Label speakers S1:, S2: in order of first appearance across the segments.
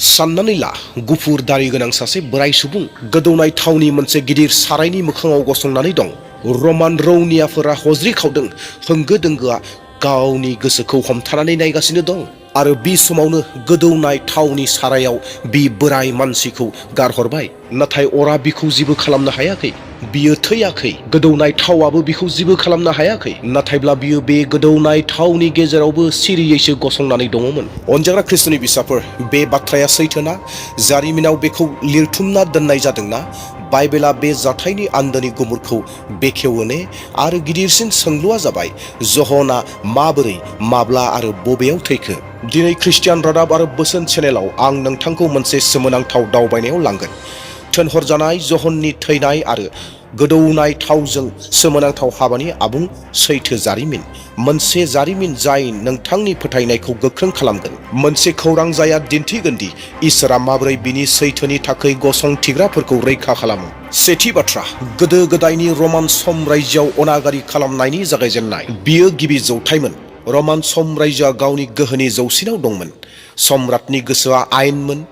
S1: साननानै ला गुफुर दारि गोनां सासे बोराय सुबुं गोदौनाय थावनि मोनसे गिदिर सारायनि मोखाङाव गसंनानै दं। रमान रौनियाफोरा हज्रि खावदों। होंगो दोंगोआ गावनि गोसोखौ हमथानानै नायगासिनो दं आरो बे समावनो गोदौनाय थावनि सारायाव बे बोराय मानसिखौ गारहरबाय। नाथाय अरा बिखौ जेबो खालामनो हायाखै। बियो थैयाखै। गोदौनाय थावआबो बिखौ जेबो खालामनो हायाखै। नाथायब्ला बियो बे गोदौनाय थावनि गेजेरावबो सिरियैसो गसंनानै दङमोन। अनजाग्रा ख्रिस्ट'नि बिसाफोर, बे बाथ्राया सैथोना? जारिमिनाव बेखौ लिरथुमना दोननाय जादोंना? बाइबेला बे जाथायनि आन्दोनि गुमुरखौ बेखेवो ने? आरो गिदिरसिन सोंलुआ जाबाय, जहना माबोरै, माब्ला आरो बबेयाव थैखो? दिनै ख्रिस्टियान रादाब आरो बोसोन चेनेलाव आं नोंथांखौ मोनसे सोमोनांथाव दावबायनायाव लांगोन। थिनहरजानाय जहननि थैनाय आरो गोदौनाय थावजों सोमोनांथाव हाबानि आबुं सैथो जारिमिन। मोनसे जारिमिन जाय नोंथांनि फोथायनायखौ गोख्रों खालामगोन। मोनसे खौरां जायआ दिन्थिगोन दि इसोरा माबोरै बिनि सैथोनि थाखाय गसंथिग्राफोरखौ रैखा खालामो। सेथि बाथ्रा, गोदो गोदायनि रमान साम्रायजोआव अनागारि खालामनायनि जागायजेन्नाय। बियो गिबि जौथाइमोन। रमान साम्रायजोआ गावनि गोहोनि जौसिनाव दंमोन। सम्राटनि गोसोआ आयेनमोन।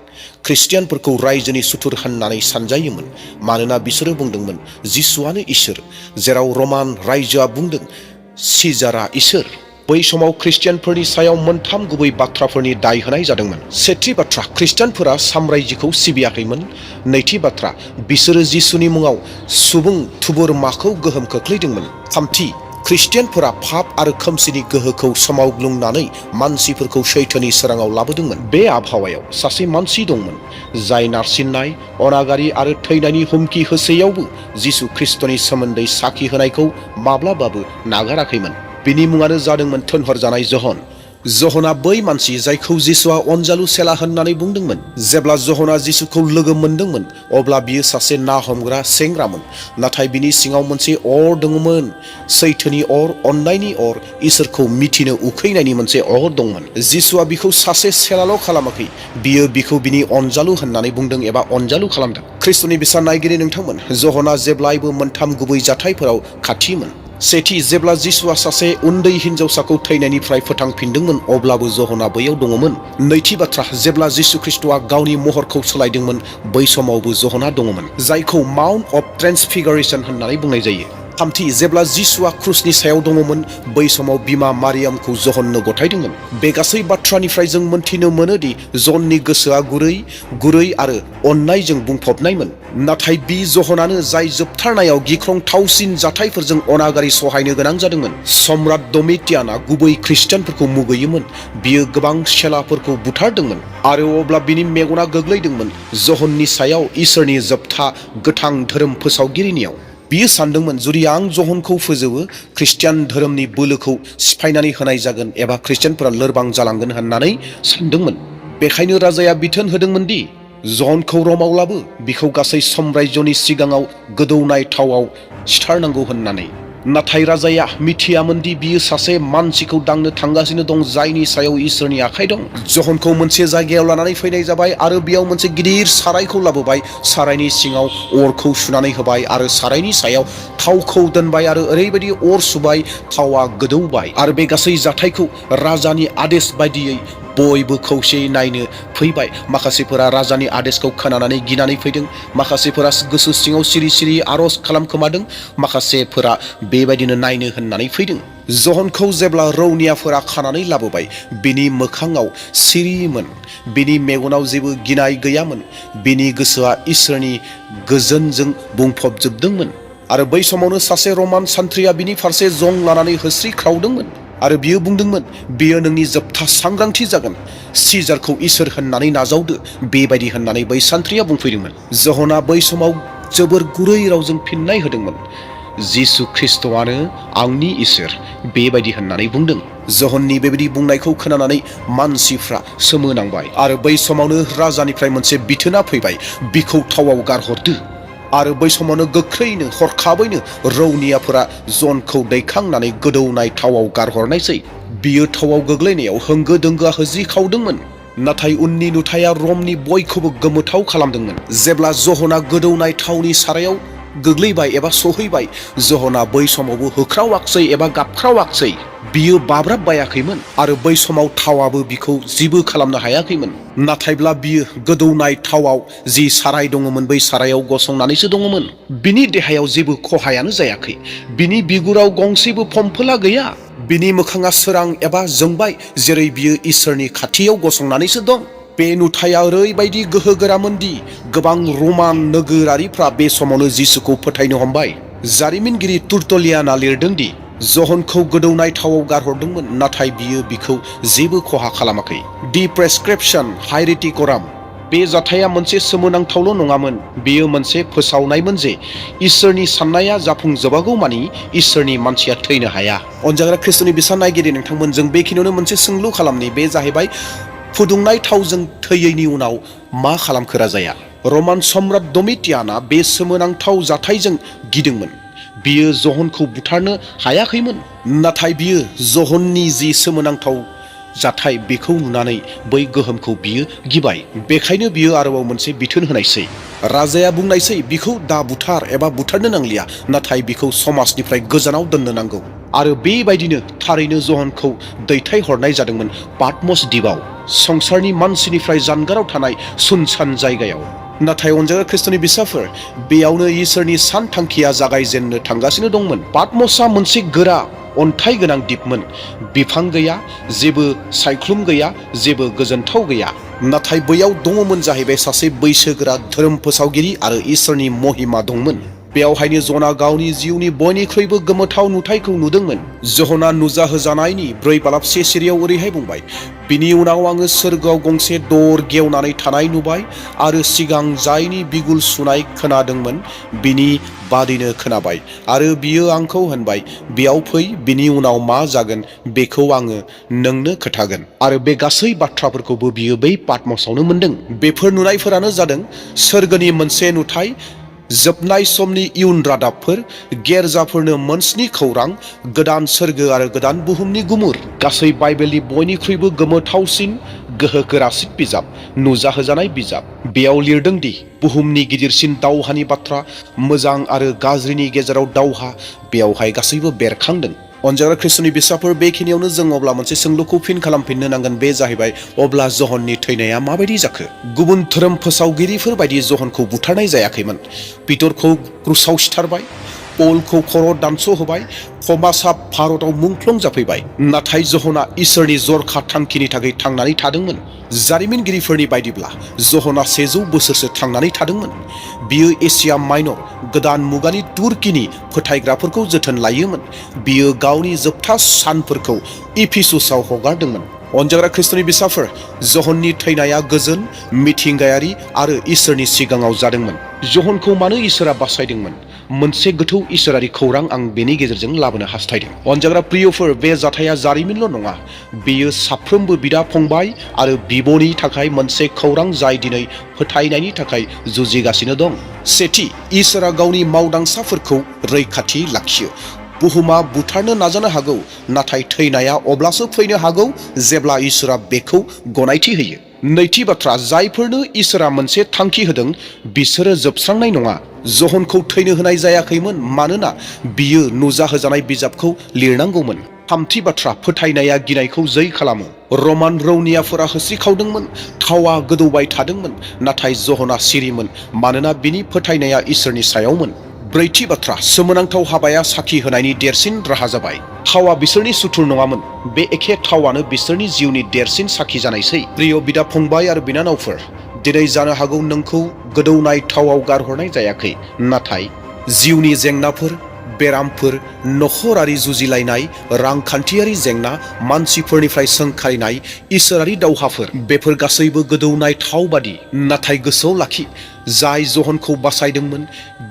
S1: ख्रिस्टियानफोरखौ रायजोनि सुथुर होननानै सानजायोमोन मानोना बिसोरो बुंदोंमोन जिसुआनो इसोर, जेराव रमान रायजोआ बुंदों सिजारआ इसोर। बै समाव ख्रिस्टियानफोरनि सायाव मोनथाम गुबै बाथ्राफोरनि दाय होनाय जादोंमोन। सेथि बाथ्रा, ख्रिस्टियानफोरा साम्रायजोखौ सिबियाखैमोन। नैथि बाथ्रा, बिसोरो जिसुनि मुङाव सुबुं थुबुरमाखौ गोहोम खोख्लैदोंमोन। थामथि, ख्रिस्टियानफोरा पाप आरो खोमसिनि गोहोखौ सोमावग्लुंनानै मानसिफोरखौ सैथोनि सोराङाव लाबोदोंमोन। बे आबहावायाव सासे मानसि दंमोन जाय नारसिननाय, अनागारि आरो थैनायनि हुमखि होसेयावबो जिसु ख्रिस्ट'नि सोमोन्दै साखि होनायखौ माब्लाबाबो नागाराखैमोन। बिनि मुङानो जादोंमोन थिनहरजानाय जहन। जहना बै मानसि जायखौ जिसुआ अनजालु सेला होननानै बुंदोंमोन। जेब्ला जहना जिसुखौ लोगो मोनदोंमोन अब्ला बियो सासे ना हमग्रा सेंग्रामोन। नाथाय बिनि सिङाव मोनसे अर दङमोन। सैथोनि अर, अननायनि अर, इसोरखौ मिथिनो उखैनायनि मोनसे अर दंमोन। जिसुआ बिखौ सासे सेलाल' खालामाखै, बियो बिखौ बिनि अनजालु होननानै बुंदों एबा अनजालु खालामदों। ख्रिस्ट'नि बिसा नायगिरि नोंथांमोन, जहना जेब्लायबो मोनथाम गुबै जाथायफोराव खाथिमोन। सेथि, जेब्ला जिसुआ सासे उन्दै हिनजावसाखौ थैनायनिफ्राय फोथांफिनदोंमोन अब्लाबो जहना बैयाव दङमोन। नैथि बाथ्रा, जेब्ला जिसु ख्रिस्ट'आ गावनि महरखौ सोलायदोंमोन बै समावबो जहना दङमोन, जायखौ माउन्ट अफ ट्रेन्सफिगारेशन होननानै बुंनाय जायो। थामथि, जेब्ला जिसुआ क्रुसनि सायाव दङमोन बै समाव बिमा मारियामखौ जहननो गथायदोंमोन। बे गासै बाथ्रानिफ्राय जों मोनथिनो मोनोदि जननि गोसोआ गुरै आरो अननायजों बुंफबनायमोन। नाथाय बि जहनानो जाय जोबथारनायाव गिख्रंथावसिन जाथायफोरजों अनागारि सहायनो गोनां जादोंमोन। सम्राट डमिटियानआ गुबै ख्रिस्टियानफोरखौ मुगैयोमोन। बियो गोबां सेलाफोरखौ बुथारदोंमोन आरो अब्ला बिनि मेगना गोग्लैदोंमोन जहननि सायाव, इसोरनि जोबथा गोथां धोरोम फोसावगिरिनियाव। बियो सानदोंमोन, जुदि आं जहनखौ फोजोबो, ख्रिस्टियान धोरोमनि बोलोखौ सिफायनानै होनाय जागोन एबा ख्रिस्टियानफोरा लोरबां जालांगोन होननानै सानदोंमोन। बेखायनो राजाया बिथोन होदोंमोन दि जहनखौ रमाव लाबो, बिखौ गासै साम्रायजोनि सिगाङाव गोदौनाय थावआव सिथारनांगौ होननानै। नाथाय राजाया मिथियामोन दि बियो सासे मानसिखौ दांनो थांगासिनो दं जायनि सायाव इसोरनि आखाइ दं। जहनखौ मोनसे जायगायाव लानानै फैनाय जाबाय आरो बेयाव मोनसे गिदिर सारायखौ लाबोबाय। सारायनि सिङाव अरखौ सुनानै होबाय आरो सारायनि सायाव थावखौ दोनबाय आरो ओरैबायदि अर सुबाय, थावआ गोदौबाय। आरो बे गासै जाथायखौ राजानि आदेश बायदियै बयबो खौसेयै नायनो फैबाय। माखासेफोरा राजानि आदेशखौ खोनानानै गिनानै फैदों। माखासेफोरा गोसो सिङाव सिरि सिरि आरज खालामखोमादों। माखासेफोरा बेबायदिनो नायनो होननानै फैदों। जहनखौ जेब्ला रौनियाफोरा खानानै लाबोबाय, बिनि मोखाङाव सिरिमोन। बिनि मेगनाव जेबो गिनाय गैयामोन। बिनि गोसोआ इसोरनि गोजोनजों बुंफबजोबदोंमोन। आरो बै समावनो सासे रमान सान्थ्रिया बिनि फारसे जं लानानै होस्रिख्रावदोंमोन आरो बियो बुंदोंमोन, बेयो नोंनि जोबथा सांग्रांथि जागोन। सिजारखौ इसोर होननानै नाजावदो, बेबायदि होननानै बै सान्थ्रिया बुंफैदोंमोन। जहना बै समाव जोबोर गुरै रावजों फिननाय होदोंमोन, जिसु ख्रिस्ट'आनो आंनि इसोर, बेबायदि होननानै बुंदों। जहननि बेबायदि बुंनायखौ खोनानानै मानसिफ्रा सोमोनांबाय आरो बै समावनो राजानिफ्राय मोनसे बिथोना फैबाय, बिखौ थावआव गारहरदो। आरो बै समावनो गोख्रैनो हरखाबैनो रौनियाफोरा जनखौ दैखांनानै गोदौनाय थावआव गारहरनायसै। बियो थावआव गोग्लैनायाव होंगो दोंगोआ होज्रिखावदोंमोन। नाथाय उननि नुथाया रमनि बयखौबो गोमोथाव खालामदोंमोन। जेब्ला जहना गोदौनाय थावनि सारायाव गोग्लैबाय एबा सहैबाय, जहना बै समावबो होख्रावाखसै एबा गाबख्रावाखसै। बियो बाब्राब बायाखैमोन आरो बै समाव थावाबो बिखौ जेबो खालामनो हायाखैमोन। नाथायब्ला बियो गोदौनाय थावाव जि साराय दङमोन बै सारायाव गसंनानैसो दङमोन। बिनि देहायाव जेबो खहायानो जायाखै। बिनि बिगुराव गंसेबो फम्फोला गैया। बिनि मोखाङा सोरां एबा जोंबाय जेरै बियो इसोरनि खाथियाव गसंनानैसो दं। बे नुथाया ओरैबायदि गोहोगोरामोनदि गोबां रमान नोगोरारिफ्रा बे समावनो जिसुखौ फोथायनो हमबाय। जारिमिनगिरि तुर्तलियानआ लिरदों दि जहनखौ गोदौनाय थावाव गारहरदोंमोन नाथाय बियो बिखौ जेबो खहा खालामाखै। दि प्रेसक्रिप्शन हाइरेटिकराम। बे जाथाया मोनसे सोमोनांथावल' नङामोन, बेयो मोनसे फोसावनायमोन जे इसोरनि साननाया जाफुंजोबागौ मानि इसोरनि मानसिया थैनो हाया। अनजाग्रा ख्रिस्ट'नि बिसान नायगिरि नोंथांमोन, जों बेखिनियावनो मोनसे सोंलु खालामनि। बे जाहैबाय फुदुंनाय थावजों थैयैनि उनाव मा खालामखो राजाया? रमान सम्राट डमिटियानआ बे सोमोनांथाव जाथायजों गिदोंमोन। बियो जहनखौ बुथारनो हायाखैमोन, नाथाय बियो जहननि जि सोमोनांथाव जाथाय बेखौ नुनानै बै गोहोमखौ बियो गिबाय। बेखायनो बियो आरोबाव मोनसे बिथोन होनायसै। राजाया बुंनायसै बिखौ दा बुथार एबा बुथारनो नांलिया, नाथाय बिखौ समाजनिफ्राय गोजानाव दोननो नांगौ। आरो बेबायदिनो थारैनो जहनखौ दैथायहरनाय जादोंमोन पाटमस दिपआव, संसारनि मानसिनिफ्राय जानगाराव थानाय सुनसान जायगायाव। नाथाय अनजाग्रा ख्रिस्ट'नि बिसाफोर, बेयावनो इसोरनि सानथांखिया जागायजेननो थांगासिनो दंमोन। पाटमसआ मोनसे गोरा अन्थाइ गोनां दिपमोन। बिफां गैया, जेबो सायख्लुम गैया, जेबो गोजोनथाव गैया। नाथाय बैयाव दङमोन जाहैबाय सासे बैसोगोरा धोरोम फोसावगिरि आरो इसोरनि महिमा दंमोन। बेयावहायनो जना गावनि जिउनि बयनिख्रुइबो गोमोथाव नुथायखौ नुदोंमोन। जहना नुजाहोजानायनि 4:7 सिरियाव ओरैहाय बुंबाय, बिनि उनाव आङो सोरगोआव गंसे दर गेवनानै थानाय नुबाय आरो सिगां जायनि बिगुल सुनाय खोनादोंमोन बिनि बादिनो खोनाबाय। आरो बियो आंखौ होनबाय, बेयाव फै, बिनि उनाव मा जागोन बेखौ आङो नोंनो खोन्थागोन। आरो बे गासै बाथ्राफोरखौबो बियो बै पाटमसआवनो मोनदों। बेफोर नुनायफोरानो जादों सोरगोनि मोनसे नुथाय, जोबनाय समनि इयुन रादाबफोर, गेरजाफोरनो मोनस्नि खौरां, गोदान सोरगो आरो गोदान बुहुमनि गुमुर। गासै बाइबेलनि बयनिख्रुइबो गोमोथावसिन, गोहोगोरासिन बिजाब, नुजाहोजानाय बिजाब। बेयाव लिरदों दि बुहुमनि गिदिरसिन दावहानि बाथ्रा, मोजां आरो गाज्रिनि गेजेराव दावहा, बेयावहाय गासैबो बेरखांदों। अनजाग्रा ख्रिस्ट'नि बिसाफोर, बेखिनियावनो जों अब्ला मोनसे सोंलुखौ फिन खालामफिननो नांगोन। बे जाहैबाय, अब्ला जहननि थैनाया माबायदि जाखो? गुबुन धोरोम फोसावगिरिफोर बायदि जहनखौ बुथारनाय जायाखैमोन। पिटरखौ क्रुसाव सिथारबाय, पलखौ खर' दानस'होबाय, थमासआ भारताव मुंख्लं जाफैबाय। नाथाय जहना इसोरनि जरखा थांखिनि थाखाय थांनानै थादोंमोन। जारिमिनगिरिफोरनि बायदिब्ला जहना 100 बोसोरसो थांनानै थादोंमन। बियो एसिया माइनर, गोदान मुगानि तुर्कीनि फोथायग्राफोरखौ जोथोन लायोमोन। बियो गावनि जोबथा सानफोरखौ इफिसुसाव हगारदोंमोन। अनजाग्रा ख्रिस्ट'नि बिसाफोर, जहननि थैनाया गोजोन, मिथिंगायारि आरो इसोरनि सिगाङाव जादोंमोन। जहनखौ मानो इसोरा बासायदोंमोन? मोनसे गोथौ इसोरारि खौरां आं बेनि गेजेरजों लाबोनो हास्थायदों। अनजाग्रा प्रियफोर, बे जाथाया जारिमिनल' नङा, बेयो साफ्रोमबो बिदा फंबाय आरो बिब'नि थाखाय मोनसे खौरां जाय दिनै फोथायनायनि थाखाय जुजिगासिनो दं। सेथि, इसोरा गावनि मावदांसाफोरखौ रैखाथि लाखियो। बुहुमा बुथारनो नाजानो हागौ, नाथाय थैनाया अब्लासो फैनो हागौ जेब्ला इसोरा बेखौ गनायथि होयो। नैथि बाथ्रा, जायफोरनो इसोरा मोनसे थांखि होदों बिसोरो जोबस्रांनाय नङा। जहनखौ थैनो होनाय जायाखैमोन मानोना बियो नुजाहोजानाय बिजाबखौ लिरनांगौमोन। थामथि बाथ्रा, फोथायनाया गिनायखौ जै खालामो। रमान रौनियाफोरा होस्रिखावदोंमोन, थावा गोदौबाय थादोंमोन, नाथाय जहना सिरिमोन मानोना बिनि फोथायनाया इसोरनि सायावमोन। ब्रैथि बाथ्रा, सोमोनांथाव हाबाया साखि होनायनि देरसिन राहा जाबाय। थावा बिसोरनि सुथुर नङामोन, बे एखे थावानो बिसोरनि जिउनि देरसिन साखि जानायसै। प्रिय बिदा फंबाय आरो बिनानावफोर, दिनै जानो हागौ नोंखौ गोदौनाय थावाव गारहरनाय जायाखै, नाथाय जिउनि जेंनाफोर, बेरामफोर, नखरारि जुजिलायनाय, रांखान्थियारि जेंना, मानसिफोरनिफ्राय सोंखारिनाय, इसोरारि दावहाफोर, बेफोर गासैबो गोदौनाय थाव बादि। नाथाय गोसोआव लाखि, जाय जहनखौ बासायदोंमोन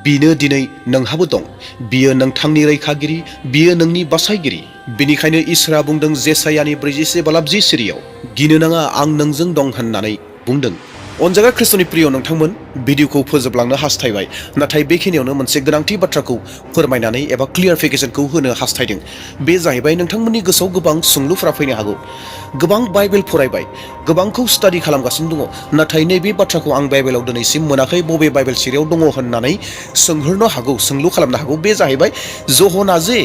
S1: बिनो दिनै नोंहाबो दं। बियो नोंथांनि रैखागिरि, बियो नोंनि बासायगिरि। बिनिखायनो इसोरा बुंदों जेसायानि 41:20 सिरियाव, गिनो नाङा, आं नोंजों दं होननानै बुंदों। अनजाग्रा ख्रिस्ट'नि प्रिय नोंथांमोन, भिडिअखौ फोजोबलांनो हास्थायबाय, नाथाय बेखिनियावनो मोनसे गोनांथि बाथ्राखौ फोरमायनानै एबा क्लियारिफिकेसनखौ होनो हास्थायदों। बे जाहैबाय, नोंथांमोननि गोसोआव गोबां सोंलुफोरा फैनो हागौ। गोबां बाइबेल फरायबाय, गोबांखौ स्टाडि खालामगासिनो दङ, नाथाय नैबे बाथ्राखौ आं बाइबेलाव दिनैसिम मोनाखै, बबे बाइबेल सिरियाव दङ होननानै सोंहरनो हागौ, सोंलु खालामनो हागौ। बे जाहैबाय, जहना जे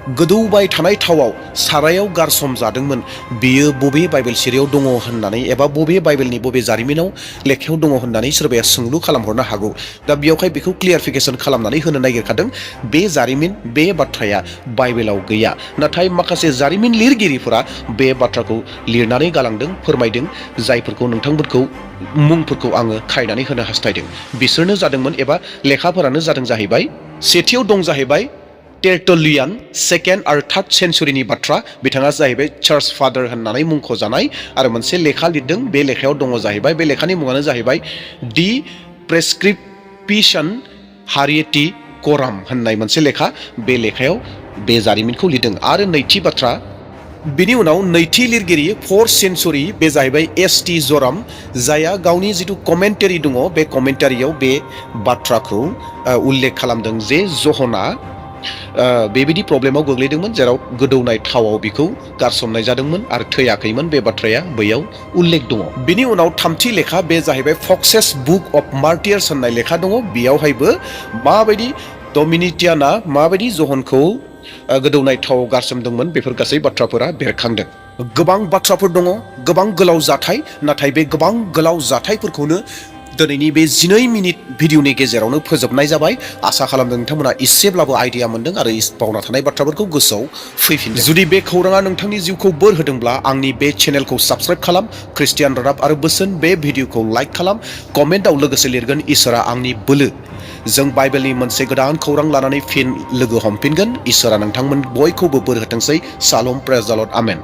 S1: गोदौबाय थानाय थावाव सारायाव गारसम जादोंमोन बियो बबे बाइबेल सिरियाव दङ होननानै एबा बबे बाइबेलनि बबे जारिमिनाव लेखायाव दङ होननानै सोरबाया सोंलु खालामहरनो हागौ। दा बेयावहाय बेखौ क्लियारिफिकेसन खालामनानै होनो नागिरखादों बे जारिमिन बे बाथ्राया बाइबेलाव गैया। नाथाय माखासे जारिमिन लिरगिरिफोरा बे बाथ्राखौ लिरनानै गालांदों, फोरमायदों, जायफोरखौ नोंथांमोनखौ मुंफोरखौ आङो खायनानै होनो हास्थायदों। बिसोरनो जादोंमोन एबा लेखाफोरानो जादों जाहैबाय सेथियाव दं जाहैबाय टेरटुलियान, सेकेन्ड आरो थार्ड सेन्चुरिनि बाथ्रा, बिथाङा जाहैबाय चार्च फादार होननानै मुंख'जानाय आरो मोनसे लेखा लिरदों, बे लेखायाव दङ जाहैबाय, बे लेखानि मुङानो जाहैबाय दि प्रेसक्रिप्शन हारिएटि क'राम होननाय मोनसे लेखा। बे लेखायाव बे जारिमिनखौ लिरदों। आरो नैथि बाथ्रा, बिनि उनाव नैथि लिरगिरि 4th सेन्चुरि, बे जाहैबाय एस.टि. जराम, जायहा गावनि जिथु कमेन्टारि दङ बे कमेन्टारियाव बे बाथ्राखौ उल्लेख खालामदों जे जहना बेबायदि प्रब्लेमाव गोग्लैदोंमोन जेराव गोदौनाय थावाव बिखौ गारसोमनाय जादोंमोन आरो थैयाखैमोन, बे बाथ्राया बैयाव उल्लेख दङ। बिनि उनाव थामथि लेखा, बे जाहैबाय फक्सेस बुक अफ मार्टियार्स होननाय लेखा दङ। बेयावहायबो माबायदि डमिनिटियाना माबायदि जहनखौ गोदौनाय थावाव गारसोमदोंमोन बेफोर गासै बाथ्राफोरा बेरखांदों। गोबां बाथ्राफोर दङ, गोबां गोलाव जाथाय, नाथाय बे गोबां गोलाव जाथायफोरखौनो दिनैनि बे 12 मिनिट भिडिअनि गेजेरावनो फोजोबनाय जाबाय। आसा खालामदों नोंथांमोना एसेब्लाबो आइडिया मोनदों आरो बावना थानाय बाथ्राफोरखौ गोसोआव फैफिनदों। जुदि बे खौराङा नोंथांनि जिउखौ बोर होदोंब्ला आंनि बे चेनेलखौ साबस्क्राइब खालाम, ख्रिस्टियान रादाब आरो बोसोन बे भिडिअखौ लाइक खालाम, कमेन्टआव लोगोसे लिरगोन इसोरा आंनि बोलो। जों बाइबेलनि मोनसे गोदान खौरां लानानै फिन लोगो हमफिनगोन। इसोरा नोंथांमोन बयखौबो बोर होथोंसै। सालम, प्रेज द लर्ड, आमेन।